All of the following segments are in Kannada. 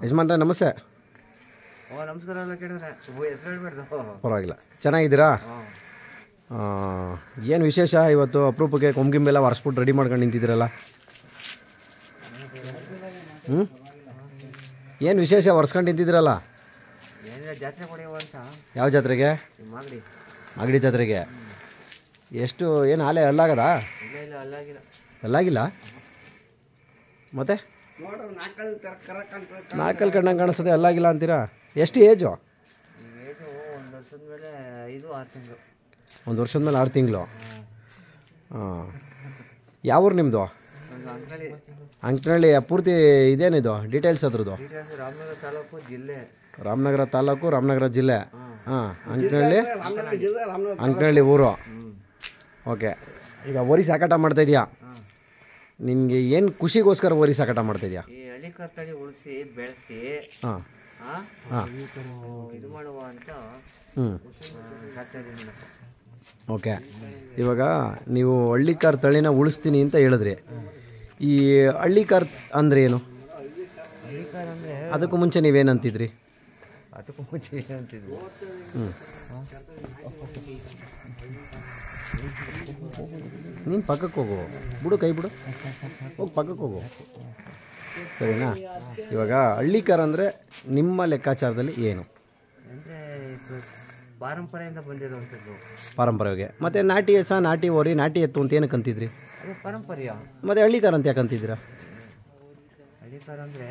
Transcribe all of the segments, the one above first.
ಯಜಮಾನ್ರೆ ನಮಸ್ತೆ. ನಮಸ್ಕಾರ. ಎಲ್ಲ ಕೇಳಿದ್ರೆ ಹೆಸರು ಹೇಳ್ಬೇಡ್ದು. ಪರವಾಗಿಲ್ಲ. ಚೆನ್ನಾಗಿದ್ದೀರಾ? ಏನು ವಿಶೇಷ ಇವತ್ತು ಅಪರೂಪಕ್ಕೆ ಕೊಂಬಿಂಬೆಲ್ಲ ಒರೆಸ್ಬಿಟ್ಟು ರೆಡಿ ಮಾಡ್ಕೊಂಡು ನಿಂತಿದ್ದೀರಲ್ಲ? ಏನು ವಿಶೇಷ ಒರೆಸ್ಕೊಂಡು ನಿಂತಿದ್ದೀರಲ್ಲ? ಜಾತ್ರೆ ಕೊಡಿಯವ ಅಂತ. ಯಾವ ಜಾತ್ರೆಗೆ? ಮಾಗಡಿ. ಮಾಗಡಿ ಜಾತ್ರೆಗೆ. ಎಷ್ಟು ಏನು ಹಾಲೆ ಅಲ್ಲಾಗದ? ಇಲ್ಲ ಅಲ್ಲಾಗಿಲ್ಲ. ಅಲ್ಲಾಗಿಲ್ಲ? ಮತ್ತೆ ನಾಲ್ಕಲ್ಲಿ ಕಣ್ಣಂಗೆ ಕಾಣಿಸ್ತದೆ, ಅಲ್ಲಾಗಿಲ್ಲ ಅಂತೀರಾ? ಎಷ್ಟು ಏಜು? ಒಂದು ವರ್ಷದ ಮೇಲೆ 5-6 ತಿಂಗಳು. ಒಂದು ವರ್ಷದ ಮೇಲೆ 6 ತಿಂಗಳು. ಹಾಂ. ಯಾವ ಊರು ನಿಮ್ಮದು? ಅಂಕನಹಳ್ಳಿ. ಪೂರ್ತಿ ಇದೇನಿದು ಡೀಟೇಲ್ಸ್ ಅದ್ರದ್ದು? ರಾಮನಗರ ತಾಲೂಕು ಜಿಲ್ಲೆ. ರಾಮನಗರ ತಾಲೂಕು, ರಾಮನಗರ ಜಿಲ್ಲೆ. ಹಾಂ. ಅಂಕನಹಳ್ಳಿ ಊರು. ಓಕೆ. ಈಗ ಓರಿ ಸಾಕಾಟ ಮಾಡ್ತಾಯಿದ್ಯಾ? ನಿನಗೆ ಏನು ಖುಷಿಗೋಸ್ಕರ ಓರಿ ಸಾಕಾಟ ಮಾಡ್ತಾಯಿದ್ಯಾ? ಈ ಹಳ್ಳಿ ಕರ್ತಳಿ ಉಳಿಸಿ ಬೆಳೆಸಿ ಇದು ಮಾಡುವ ಅಂತ ಸಾಕ್ತಾ ಇದ್ದೀನಿ. ಓಕೆ. ಇವಾಗ ನೀವು ಹಳ್ಳಿಕಾರ್ ತಳಿನ ಉಳಿಸ್ತೀನಿ ಅಂತ ಹೇಳಿದ್ರಿ. ಈ ಹಳ್ಳಿಕಾರ್ ಅಂದರೆ ಏನು? ಹಳ್ಳಿಕಾರ್ ಅಂದರೆ ಅದಕ್ಕೂ ಮುಂಚೆ ನೀವೇನಂತಿದ್ರಿ? ಅದಕ್ಕೂ ಮುಂಚೆ ಏನಂತಿದ್ವಿ? ನೀನು ಪಕ್ಕಕ್ಕೆ ಹೋಗು, ಬಿಡು, ಕೈ ಬಿಡು, ಹೋಗಿ ಪಕ್ಕಕ್ಕೆ ಹೋಗು, ಸರಿನಾ? ಇವಾಗ ಹಳ್ಳಿಕಾರ್ ಅಂದರೆ ನಿಮ್ಮ ಲೆಕ್ಕಾಚಾರದಲ್ಲಿ ಏನು? ಅಂದರೆ ಪರಂಪರೆಯಿಂದ ಬಂದಿರುವಂಥದ್ದು. ಪಾರಂಪರೆಗೆ. ಮತ್ತು ನಾಟಿ ಎಸ, ನಾಟಿ ಓರಿ, ನಾಟಿ ಎತ್ತು ಅಂತ ಏನಕ್ಕೆ ಅಂತಿದ್ರಿ? ಅದು ಪರಂಪರೆಯ. ಮತ್ತು ಹಳ್ಳಿಕಾರ್ ಅಂತ ಯಾಕೆ ಅಂತಿದ್ದೀರಾ? ಹಳ್ಳಿಕಾರ್ ಅಂದರೆ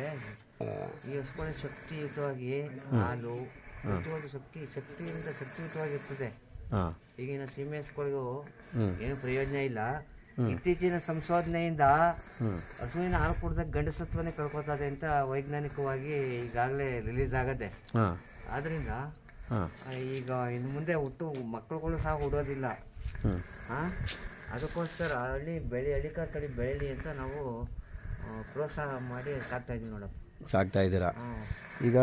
ಈ ಹಸುಗಳ ಶಕ್ತಿಯುತವಾಗಿ ಹಾಲು ಶಕ್ತಿಯಿಂದ ಶಕ್ತಿಯುತವಾಗಿರ್ತದೆ. ಹಾಂ. ಈಗಿನ ಸೀಮೆ ಹಸುಗಳಿಗೂ ಏನು ಪ್ರಯೋಜನ ಇಲ್ಲ. ಇತ್ತೀಚಿನ ಸಂಶೋಧನೆಯಿಂದ ಹಸುವಿನ ಹಾಲು ಕುಡಿದಾಗ ಗಂಡಸತ್ವನೇ ಕಳ್ಕೊತದೆ ಅಂತ ವೈಜ್ಞಾನಿಕವಾಗಿ ಈಗಾಗಲೇ ರಿಲೀಸ್ ಆಗದೆ. ಆದ್ದರಿಂದ ಈಗ ಇನ್ನು ಮುಂದೆ ಮಕ್ಕಳುಗಳು ಸಹ ಹುಡೋದಿಲ್ಲ. ಅದಕ್ಕೋಸ್ಕರ ಹಳ್ಳಿಕಾರ್ ತಳಿ ಬೆಳೀಲಿ ಅಂತ ನಾವು ಪ್ರೋತ್ಸಾಹ ಮಾಡಿ ಸಾಕ್ತಾ ಇದ್ದೀವಿ ನೋಡಪ್ಪ. ಸಾಕ್ತಾ ಇದ್ದೀರಾ? ಈಗ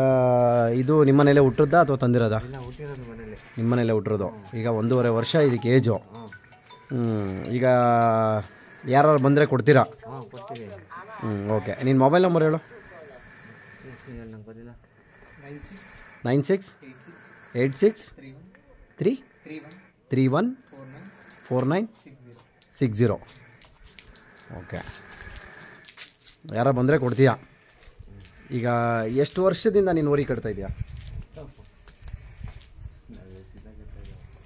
ಇದು ನಿಮ್ಮ ಮನೇಲೆ ಹುಟ್ಟಿದ್ದ ಅಥವಾ ತಂದಿರೋದಾ? ಇಲ್ಲ, ಹುಟ್ಟಿರೋದು ಮನೇಲಿ. ನಿಮ್ಮ ಮನೇಲೆ ಹುಟ್ಟಿರೋದು. ಈಗ 1.5 ವರ್ಷ ಇದಕ್ಕೆ ಏಜು. ಈಗ ಯಾರು ಬಂದರೆ ಕೊಡ್ತೀರಾ? ಕೊಡ್ತೀವಿ. ಓಕೆ. ನಿನ್ನ ಮೊಬೈಲ್ ನಂಬರ್ ಹೇಳು. ನಂಗೆ ಗೊತ್ತಿಲ್ಲ. 9686314960. ಓಕೆ. ಯಾರ ಬಂದರೆ ಕೊಡ್ತೀಯಾ? ಈಗ ಎಷ್ಟು ವರ್ಷದಿಂದ ನೀನು ಓರಿ ಕಟ್ತಾ ಇದೆಯಾ?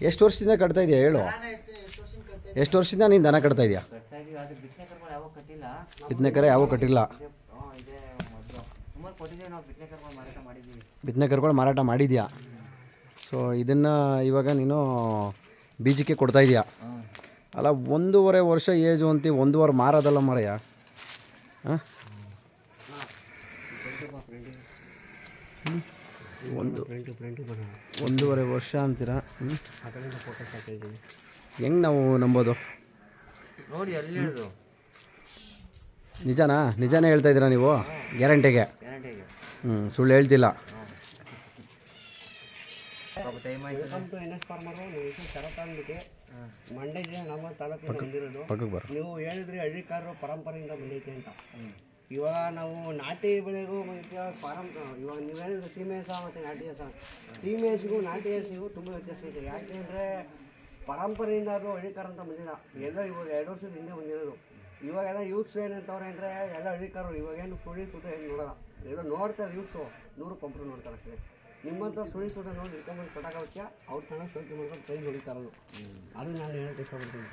ಎಷ್ಟು ವರ್ಷದಿಂದ ಕಟ್ತಾ ಇದೆಯಾ ಹೇಳು? ಎಷ್ಟು ವರ್ಷದಿಂದ ನೀನು ದನ ಕಟ್ತಾ ಇದೆಯಾ? ಬಿತ್ತನೆ ಕರೆ ಯಾವ ಕಟ್ಟಿಲ್ಲ. ಬಿತ್ತನೆ ಕರುಗಳು ಮಾರಾಟ ಮಾಡಿದ್ಯಾ? ಸೊ ಇದನ್ನು ಇವಾಗ ನೀನು ಬೀಜಕ್ಕೆ ಕೊಡ್ತಾ ಇದೆಯಾ? ಅಲ್ಲ, 1.5 ವರ್ಷ ಏಜು ಅಂತೀ, 1.5 ಮಾರೋದಲ್ಲ ಮಾರಯ್ಯ. ಹಾಂ. 1.5 ವರ್ಷ ಅಂತೀರಾ? ಹೆಂಗೆ ನಾವು ನಂಬೋದು? ನೋಡಿ ಅಲ್ಲಿ ಹೇಳೋದು ನಿಜಾನೇ ಹೇಳ್ತಾ ಇದ್ದೀರಾ ನೀವು? ಗ್ಯಾರಂಟಿಗೆ? ಸುಳ್ಳು ಹೇಳ್ತಿಲ್ಲ. ಮಂಡ್ಯ ಜಿಲ್ಲೆ ನಮ್ಮ ತಾಲೂಕಿಗೆ ಬಂದಿರೋದು. ನೀವು ಹೇಳಿದ್ರಿ ಹಳ್ಳಿಕಾರರು ಪರಂಪರೆಯಿಂದ ಬಂದೈತೆ ಅಂತ. ಇವಾಗ ನಾವು ನಾಟಿ ಬೆಳೆಗೂ ಇವಾಗ ನೀವು ಹೇಳಿದ್ರೆ ಸೀಮೆ ಹಸ ಮತ್ತು ನಾಟಿ ಹಸ, ಸೀಮೆ ಹಸಿಗೂ ನಾಟಿ ಹಸಿಗೂ ತುಂಬ ವ್ಯತ್ಯಾಸ ಇದೆ. ಯಾಕೆಂದರೆ ಪರಂಪರೆಯಿಂದ ಅದು ಹಳ್ಳಿಕಾರ ಅಂತ ಬಂದಿಲ್ಲ. ಎಲ್ಲ ಇವಾಗ 2 ವರ್ಷದ ಹಿಂದೆ ಬಂದಿರೋದು. ಇವಾಗೆಲ್ಲ ಯೂತ್ಸ್ ಏನಂತವ್ರೆ ಅಂದರೆ ಎಲ್ಲ ಹಳ್ಳಿಕಾರರು ಇವಾಗೇನು ಸುಳಿ ಸುತ ಏನು ನೋಡೋಲ್ಲ. ಎಲ್ಲ ನೋಡ್ತಾರೆ ಯೂತ್ಸು, 100ಕ್ಕೆ ನೋಡ್ತಾರೆ ಅಷ್ಟೇ. ನಿಮ್ಮಂಥ ಸುಳಿ ಸುತ ನೋಡಿ ಇಟ್ಕೊಂಡ್ಬಂದು ಕಟಾಕಕ್ಕೆ ಅವ್ರು ಚೆನ್ನಾಗಿ ಸೋಕೆ ಮಾಡ್ಕೊಂಡು ಕೈ ಹೊಡಿತಾರದು. ಅದು ನಾನು ಹೇಳೋಕ್ಕೆ ಇಷ್ಟಪಡ್ತೀನಿ.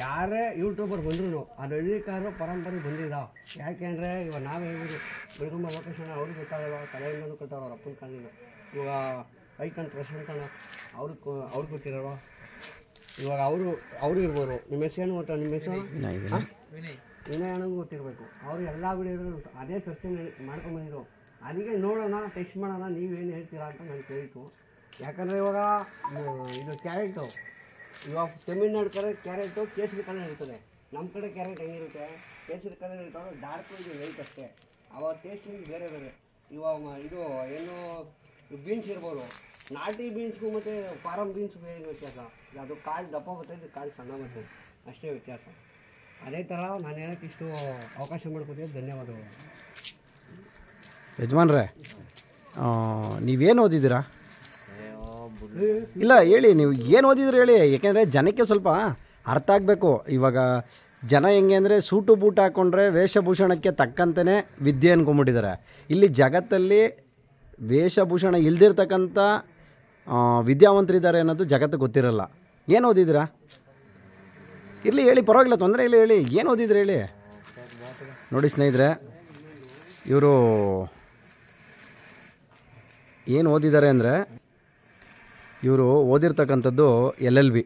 ಯಾರೇ ಯೂಟ್ಯೂಬರ್ ಬಂದ್ರು ಅದು ಹಳ್ಳಿಕಾರರು ಪರಂಪರೆ ಬಂದಿಲ್ಲ. ಯಾಕೆಂದರೆ ಇವಾಗ ನಾವು ಹೇಳಿದ್ರು ಬೆಳಗುಂಬ ಲೊಕೇಶನ್ ಅವ್ರಿಗೆ ಗೊತ್ತಾಗಲ್ಲ, ತಲೆಯಿಂದಲೂ ಕಟ್ಟೋರು ಅವ್ರ ಅಪ್ಪನ ಕಾಲಿಂದ. ಇವಾಗ ಐಕನ್ ಪ್ರಶಾಂತ್ ಅಣ್ಣ ಅವ್ರಿಗೆ ಗೊತ್ತಿರೋರು. ಇವಾಗ ಅವರು ಇರ್ಬೋದು. ನಿಮ್ಮ ಹೆಸರು ಗೊತ್ತಾ? ನಿಮ್ಮ ಹೆಸರು ವಿನಯ್ ಅಣ್ಣಗೂ ಗೊತ್ತಿರಬೇಕು. ಅವರು ಎಲ್ಲ ವಿಡಿಯೋಗಳು ಅದೇ ಚರ್ಚೆ ಮಾಡ್ಕೊಂಬಂದಿದ್ರು. ಅದಕ್ಕೆ ನೋಡೋಣ, ಟೆಸ್ಟ್ ಮಾಡೋಣ, ನೀವೇನು ಹೇಳ್ತೀರಾ ಅಂತ ನಾನು ಕೇಳಿತು. ಯಾಕಂದರೆ ಇವಾಗ ಇದು ಕ್ಯಾರೆಟು, ಇವಾಗ ತಮಿಳ್ನಾಡು ಕಡೆ ಕ್ಯಾರೆಟು ಕೇಸರಿ ಕಲರ್ ಇರ್ತದೆ. ನಮ್ಮ ಕಡೆ ಕ್ಯಾರೆಟ್ ಹೆಂಗಿರುತ್ತೆ? ಕೇಸರಿ ಕಲರ್ ಇರ್ತಾವೆ, ಡಾರ್ಕ್ ಇದು ಲೈಟ್ ಅಷ್ಟೇ. ಅವಾಗ ಟೇಸ್ಟ್ ಬೇರೆ ಬೇರೆ. ಇವಾಗ ಇದು ಏನು ಬೀನ್ಸ್ ಇರ್ಬೋದು, ನಾಟಿ ಬೀನ್ಸ್ಗೂ ಮತ್ತು ಫಾರಮ್ ಬೀನ್ಸ್ಗೂ ಏನು ವ್ಯತ್ಯಾಸ? ಅದು ಕಾಳು ದಪ್ಪ ಬರ್ತೈತೆ, ಕಾಳು ಸಣ್ಣ ಬರ್ತೈತೆ, ಅಷ್ಟೇ ವ್ಯತ್ಯಾಸ. ಅದೇ ಥರ ನಾನು ಹೇಳೋಕ್ಕೆ ಇಷ್ಟು ಅವಕಾಶ ಮಾಡಿಕೊಟ್ಟಿದ್ದು ಧನ್ಯವಾದಗಳು. ಯಜಮಾನ್ರೆ, ನೀವೇನು ಓದಿದ್ದೀರಾ? ಇಲ್ಲ ಹೇಳಿ, ನೀವು ಏನು ಓದಿದ್ರಿ ಹೇಳಿ, ಏಕೆಂದರೆ ಜನಕ್ಕೆ ಸ್ವಲ್ಪ ಅರ್ಥ ಆಗಬೇಕು. ಇವಾಗ ಜನ ಹೆಂಗೆ ಅಂದರೆ ಸೂಟು ಬೂಟ್ ಹಾಕ್ಕೊಂಡ್ರೆ ವೇಷಭೂಷಣಕ್ಕೆ ತಕ್ಕಂತೆಯೇ ವಿದ್ಯೆ ಅಂದ್ಕೊಂಬಿಟ್ಟಿದ್ದಾರೆ. ಇಲ್ಲಿ ಜಗತ್ತಲ್ಲಿ ವೇಷಭೂಷಣ ಇಲ್ದಿರ್ತಕ್ಕಂಥ ವಿದ್ಯಾವಂತರಿದ್ದಾರೆ ಅನ್ನೋದು ಜಗತ್ತು ಗೊತ್ತಿರಲ್ಲ. ಏನು ಓದಿದ್ದೀರಾ? ಇರಲಿ ಹೇಳಿ, ಪರವಾಗಿಲ್ಲ, ತೊಂದರೆ ಇಲ್ಲ, ಹೇಳಿ ಏನು ಓದಿದ್ರಿ ಹೇಳಿ. ನೋಡಿ ಸ್ನೇಹಿತರೆ, ಇವರು ಏನು ಓದಿದ್ದಾರೆ ಅಂದರೆ, ಇವರು ಓದಿರ್ತಕ್ಕಂಥದ್ದು LLB.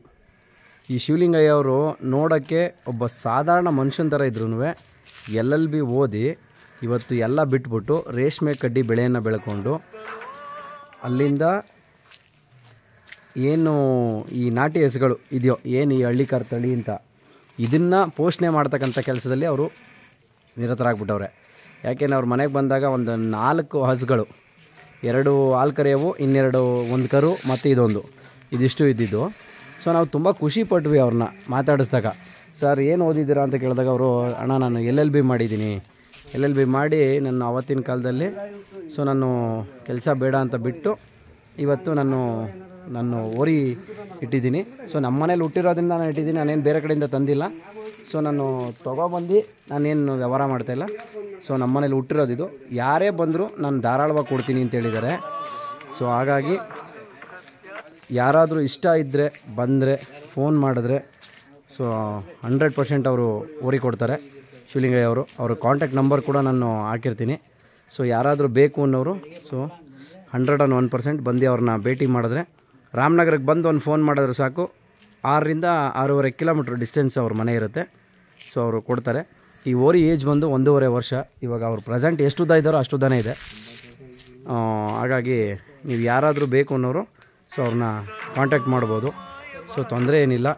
ಈ ಶಿವಲಿಂಗಯ್ಯ ಅವರು ನೋಡೋಕ್ಕೆ ಒಬ್ಬ ಸಾಧಾರಣ ಮನುಷ್ಯನ ಥರ ಇದ್ರೂ LLB ಓದಿ ಇವತ್ತು ಎಲ್ಲ ಬಿಟ್ಬಿಟ್ಟು ರೇಷ್ಮೆ ಕಡ್ಡಿ ಬೆಳೆಯನ್ನು ಬೆಳ್ಕೊಂಡು ಅಲ್ಲಿಂದ ಏನು ಈ ನಾಟಿ ಹಸುಗಳು ಇದೆಯೋ, ಏನು ಈ ಹಳ್ಳಿಕಾರ್ ತಳಿ ಅಂತ, ಇದನ್ನು ಪೋಷಣೆ ಮಾಡ್ತಕ್ಕಂಥ ಕೆಲಸದಲ್ಲಿ ಅವರು ನಿರತರಾಗ್ಬಿಟ್ಟವ್ರೆ. ಯಾಕೆಂದರೆ ಅವ್ರ ಮನೆಗೆ ಬಂದಾಗ ಒಂದು 4 ಹಸುಗಳು, 2 ಹಾಲು ಕರೆಯವು, ಇನ್ನೆರಡು 1 ಕರು ಮತ್ತು ಇದೊಂದು, ಇದಿಷ್ಟು ಇದ್ದಿದ್ದು. ಸೊ ನಾವು ತುಂಬ ಖುಷಿ ಪಟ್ವಿ ಅವ್ರನ್ನ ಮಾತಾಡಿಸ್ದಾಗ. ಸರ್ ಏನು ಓದಿದ್ದೀರಾ ಅಂತ ಕೇಳಿದಾಗ ಅವರು, ಅಣ್ಣ ನಾನು LLB ಮಾಡಿದ್ದೀನಿ, LLB ಮಾಡಿ ನನ್ನ ಆವತ್ತಿನ ಕಾಲದಲ್ಲಿ ಸೊ ನಾನು ಕೆಲಸ ಬೇಡ ಅಂತ ಬಿಟ್ಟು ಇವತ್ತು ನಾನು ಓರಿ ಇಟ್ಟಿದ್ದೀನಿ. ಸೊ ನಮ್ಮ ಮನೇಲಿ ಹುಟ್ಟಿರೋದ್ರಿಂದ ನಾನು ಇಟ್ಟಿದ್ದೀನಿ, ನಾನೇನು ಬೇರೆ ಕಡೆಯಿಂದ ತಂದಿಲ್ಲ. ಸೊ ನಾನು ತೊಗೊಬಂದು ನಾನೇನು ವ್ಯವಹಾರ ಮಾಡ್ತಾಯಿಲ್ಲ. ಸೊ ನಮ್ಮ ಮನೇಲಿ ಹುಟ್ಟಿರೋದಿದು, ಯಾರೇ ಬಂದರೂ ನಾನು ಧಾರಾಳವಾಗಿ ಕೊಡ್ತೀನಿ ಅಂತ ಹೇಳಿದ್ದಾರೆ. ಸೊ ಹಾಗಾಗಿ ಯಾರಾದರೂ ಇಷ್ಟ ಇದ್ದರೆ ಬಂದರೆ ಫೋನ್ ಮಾಡಿದ್ರೆ ಸೊ 100% ಅವರು ಓರಿ ಕೊಡ್ತಾರೆ ಶಿವಲಿಂಗಯ್ಯ ಅವರು. ಅವ್ರ ಕಾಂಟ್ಯಾಕ್ಟ್ ನಂಬರ್ ಕೂಡ ನಾನು ಹಾಕಿರ್ತೀನಿ. ಸೊ ಯಾರಾದರೂ ಬೇಕು ಅನ್ನೋರು ಸೊ 101% ಬಂದು ಅವ್ರನ್ನ ಭೇಟಿ ಮಾಡಿದ್ರೆ, ರಾಮನಗರಕ್ಕೆ ಬಂದು ಒಂದು ಫೋನ್ ಮಾಡಿದ್ರೆ ಸಾಕು, 6ರಿಂದ 6.5 ಕಿಲೋಮೀಟ್ರ್ ಡಿಸ್ಟೆನ್ಸ್ ಅವ್ರ ಮನೆ ಇರುತ್ತೆ. ಸೊ ಅವರು ಕೊಡ್ತಾರೆ. ಈ ಓರಿ ಏಜ್ ಬಂದು 1.5 ವರ್ಷ. ಇವಾಗ ಅವ್ರು ಪ್ರೆಸೆಂಟ್ ಎಷ್ಟು ಉದ್ದ ಇದ್ದಾರೋ ಅಷ್ಟು ಉದ್ದನೇ ಇದೆ. ಹಾಗಾಗಿ ನೀವು ಯಾರಾದರೂ ಬೇಕು ಅನ್ನೋರು ಸೊ ಅವ್ರನ್ನ ಕಾಂಟ್ಯಾಕ್ಟ್ ಮಾಡ್ಬೋದು. ಸೊ ತೊಂದರೆ ಏನಿಲ್ಲ.